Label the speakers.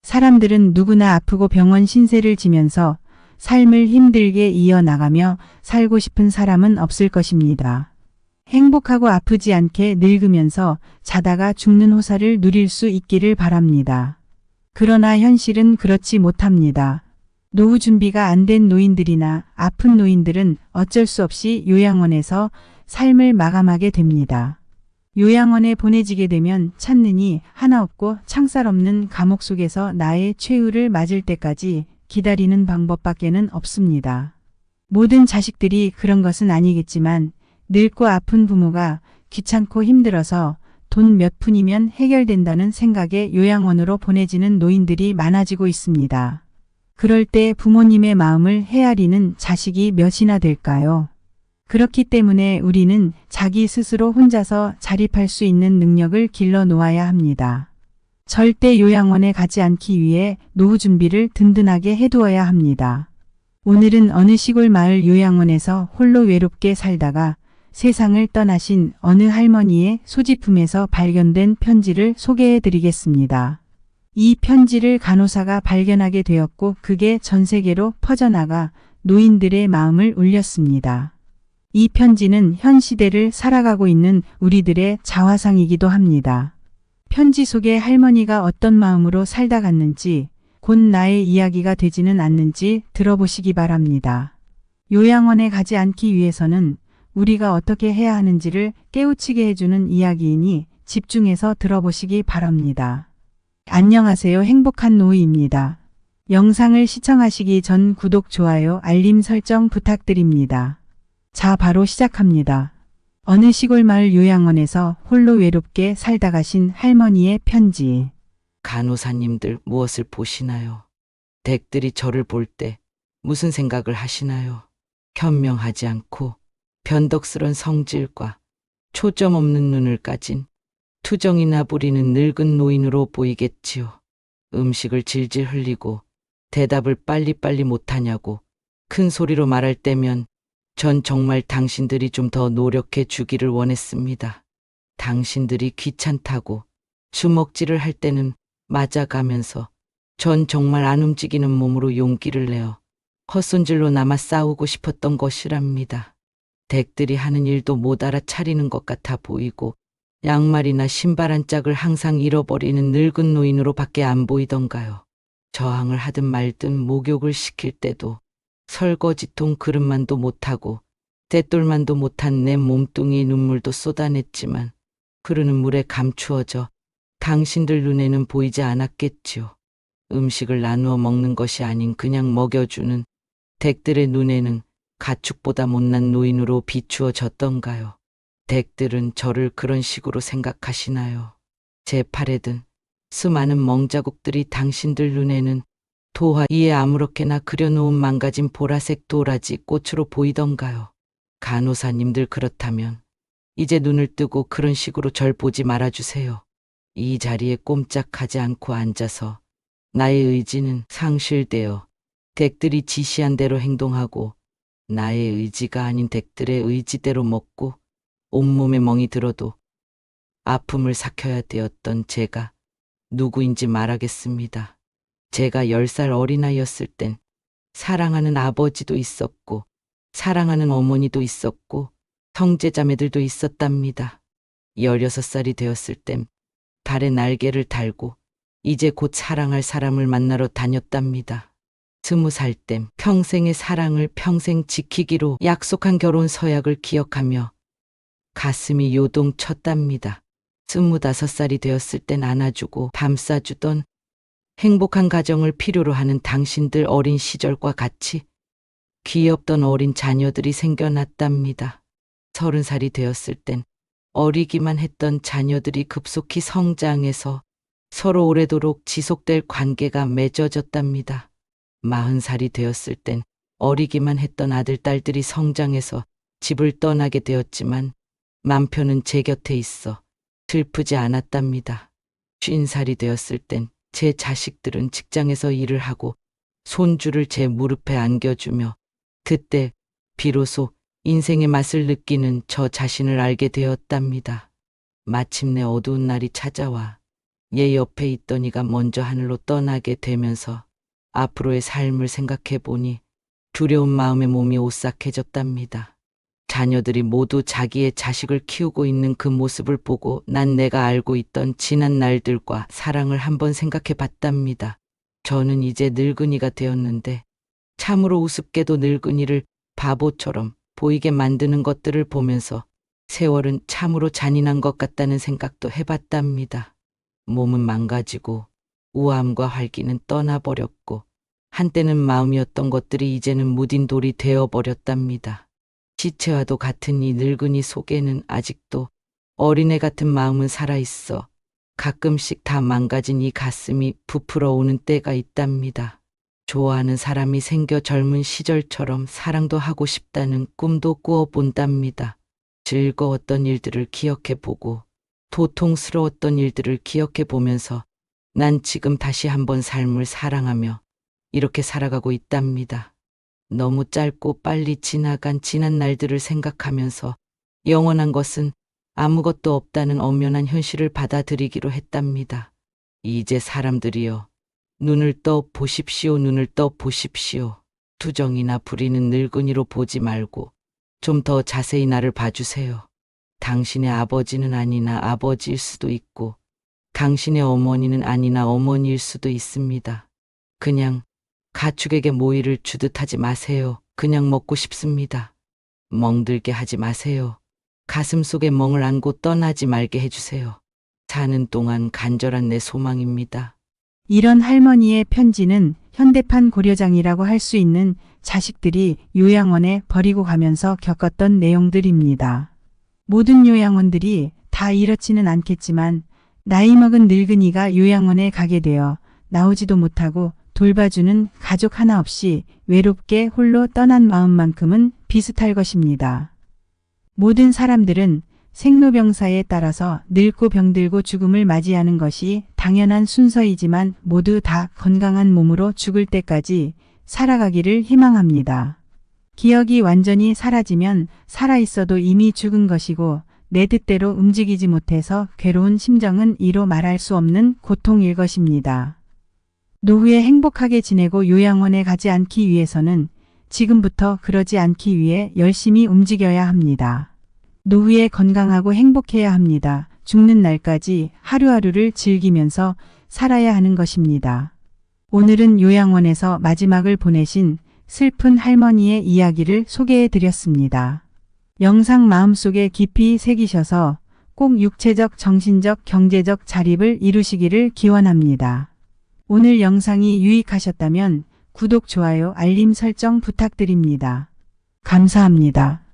Speaker 1: 사람들은 누구나 아프고 병원 신세를 지면서 삶을 힘들게 이어나가며 살고 싶은 사람은 없을 것입니다. 행복하고 아프지 않게 늙으면서 자다가 죽는 호사를 누릴 수 있기를 바랍니다. 그러나 현실은 그렇지 못합니다. 노후 준비가 안 된 노인들이나 아픈 노인들은 어쩔 수 없이 요양원에서 삶을 마감하게 됩니다. 요양원에 보내지게 되면 찾느니 하나 없고 창살 없는 감옥 속에서 나의 최후를 맞을 때까지 기다리는 방법밖에는 없습니다. 모든 자식들이 그런 것은 아니겠지만 늙고 아픈 부모가 귀찮고 힘들어서 돈 몇 푼이면 해결된다는 생각에 요양원으로 보내지는 노인들이 많아지고 있습니다. 그럴 때 부모님의 마음을 헤아리는 자식이 몇이나 될까요? 그렇기 때문에 우리는 자기 스스로 혼자서 자립할 수 있는 능력을 길러 놓아야 합니다. 절대 요양원에 가지 않기 위해 노후 준비를 든든하게 해두어야 합니다. 오늘은 어느 시골 마을 요양원에서 홀로 외롭게 살다가 세상을 떠나신 어느 할머니의 소지품에서 발견된 편지를 소개해 드리겠습니다. 이 편지를 간호사가 발견하게 되었고 그게 전 세계로 퍼져나가 노인들의 마음을 울렸습니다. 이 편지는 현 시대를 살아가고 있는 우리들의 자화상이기도 합니다. 편지 속에 할머니가 어떤 마음으로 살다 갔는지 곧 나의 이야기가 되지는 않는지 들어보시기 바랍니다. 요양원에 가지 않기 위해서는 우리가 어떻게 해야 하는지를 깨우치게 해주는 이야기이니 집중해서 들어보시기 바랍니다. 안녕하세요. 행복한 노이입니다. 영상을 시청하시기 전 구독, 좋아요, 알림 설정 부탁드립니다. 자, 바로 시작합니다. 어느 시골 마을 요양원에서 홀로 외롭게 살다 가신 할머니의 편지.
Speaker 2: 간호사님들 무엇을 보시나요? 댁들이 저를 볼 때 무슨 생각을 하시나요? 현명하지 않고 변덕스런 성질과 초점 없는 눈을 가진 투정이나 부리는 늙은 노인으로 보이겠지요. 음식을 질질 흘리고 대답을 빨리빨리 못하냐고 큰 소리로 말할 때면 전 정말 당신들이 좀 더 노력해 주기를 원했습니다. 당신들이 귀찮다고 주먹질을 할 때는 맞아가면서 전 정말 안 움직이는 몸으로 용기를 내어 헛손질로 남아 싸우고 싶었던 것이랍니다. 댁들이 하는 일도 못 알아차리는 것 같아 보이고 양말이나 신발 한 짝을 항상 잃어버리는 늙은 노인으로 밖에 안 보이던가요. 저항을 하든 말든 목욕을 시킬 때도 설거지통 그릇만도 못하고 떼돌만도 못한 내 몸뚱이 눈물도 쏟아냈지만 흐르는 물에 감추어져 당신들 눈에는 보이지 않았겠지요. 음식을 나누어 먹는 것이 아닌 그냥 먹여주는 댁들의 눈에는 가축보다 못난 노인으로 비추어졌던가요. 댁들은 저를 그런 식으로 생각하시나요? 제 팔에 든 수많은 멍자국들이 당신들 눈에는 도화 위에 아무렇게나 그려놓은 망가진 보라색 도라지 꽃으로 보이던가요? 간호사님들 그렇다면 이제 눈을 뜨고 그런 식으로 절 보지 말아주세요. 이 자리에 꼼짝하지 않고 앉아서 나의 의지는 상실되어 댁들이 지시한 대로 행동하고 나의 의지가 아닌 댁들의 의지대로 먹고 온몸에 멍이 들어도 아픔을 삭혀야 되었던 제가 누구인지 말하겠습니다. 제가 10살 어린아이였을 땐 사랑하는 아버지도 있었고 사랑하는 어머니도 있었고 형제자매들도 있었답니다. 16살이 되었을 땐 달에 날개를 달고 이제 곧 사랑할 사람을 만나러 다녔답니다. 20살 땐 평생의 사랑을 평생 지키기로 약속한 결혼 서약을 기억하며 가슴이 요동쳤답니다. 25살이 되었을 땐 안아주고 감싸주던 행복한 가정을 필요로 하는 당신들 어린 시절과 같이 귀엽던 어린 자녀들이 생겨났답니다. 30살이 되었을 땐 어리기만 했던 자녀들이 급속히 성장해서 서로 오래도록 지속될 관계가 맺어졌답니다. 40살이 되었을 땐 어리기만 했던 아들, 딸들이 성장해서 집을 떠나게 되었지만 남편은 제 곁에 있어 슬프지 않았답니다. 50살이 되었을 땐 제 자식들은 직장에서 일을 하고 손주를 제 무릎에 안겨주며 그때 비로소 인생의 맛을 느끼는 저 자신을 알게 되었답니다. 마침내 어두운 날이 찾아와 얘 옆에 있던 이가 먼저 하늘로 떠나게 되면서 앞으로의 삶을 생각해 보니 두려운 마음에 몸이 오싹해졌답니다. 자녀들이 모두 자기의 자식을 키우고 있는 그 모습을 보고 난 내가 알고 있던 지난 날들과 사랑을 한번 생각해 봤답니다. 저는 이제 늙은이가 되었는데 참으로 우습게도 늙은이를 바보처럼 보이게 만드는 것들을 보면서 세월은 참으로 잔인한 것 같다는 생각도 해봤답니다. 몸은 망가지고 우아함과 활기는 떠나버렸고 한때는 마음이었던 것들이 이제는 묻힌 돌이 되어버렸답니다. 시체와도 같은 이 늙은이 속에는 아직도 어린애 같은 마음은 살아있어 가끔씩 다 망가진 이 가슴이 부풀어 오는 때가 있답니다. 좋아하는 사람이 생겨 젊은 시절처럼 사랑도 하고 싶다는 꿈도 꾸어본답니다. 즐거웠던 일들을 기억해보고 고통스러웠던 일들을 기억해보면서 난 지금 다시 한번 삶을 사랑하며 이렇게 살아가고 있답니다. 너무 짧고 빨리 지나간 지난 날들을 생각하면서 영원한 것은 아무것도 없다는 엄연한 현실을 받아들이기로 했답니다. 이제 사람들이여, 눈을 떠 보십시오. 눈을 떠 보십시오. 투정이나 부리는 늙은이로 보지 말고 좀 더 자세히 나를 봐주세요. 당신의 아버지는 아니나 아버지일 수도 있고 당신의 어머니는 아니나 어머니일 수도 있습니다. 그냥 가축에게 모이를 주듯 하지 마세요. 그냥 먹고 싶습니다. 멍들게 하지 마세요. 가슴 속에 멍을 안고 떠나지 말게 해주세요. 사는 동안 간절한 내 소망입니다.
Speaker 1: 이런 할머니의 편지는 현대판 고려장이라고 할 수 있는 자식들이 요양원에 버리고 가면서 겪었던 내용들입니다. 모든 요양원들이 다 이렇지는 않겠지만 나이 먹은 늙은이가 요양원에 가게 되어 나오지도 못하고 돌봐주는 가족 하나 없이 외롭게 홀로 떠난 마음만큼은 비슷할 것입니다. 모든 사람들은 생로병사에 따라서 늙고 병들고 죽음을 맞이하는 것이 당연한 순서이지만 모두 다 건강한 몸으로 죽을 때까지 살아가기를 희망합니다. 기억이 완전히 사라지면 살아있어도 이미 죽은 것이고 내 뜻대로 움직이지 못해서 괴로운 심정은 이로 말할 수 없는 고통일 것입니다. 노후에 행복하게 지내고 요양원에 가지 않기 위해서는 지금부터 그러지 않기 위해 열심히 움직여야 합니다. 노후에 건강하고 행복해야 합니다. 죽는 날까지 하루하루를 즐기면서 살아야 하는 것입니다. 오늘은 요양원에서 마지막을 보내신 슬픈 할머니의 이야기를 소개해 드렸습니다. 영상 마음속에 깊이 새기셔서 꼭 육체적, 정신적, 경제적 자립을 이루시기를 기원합니다. 오늘 영상이 유익하셨다면 구독, 좋아요, 알림 설정 부탁드립니다. 감사합니다.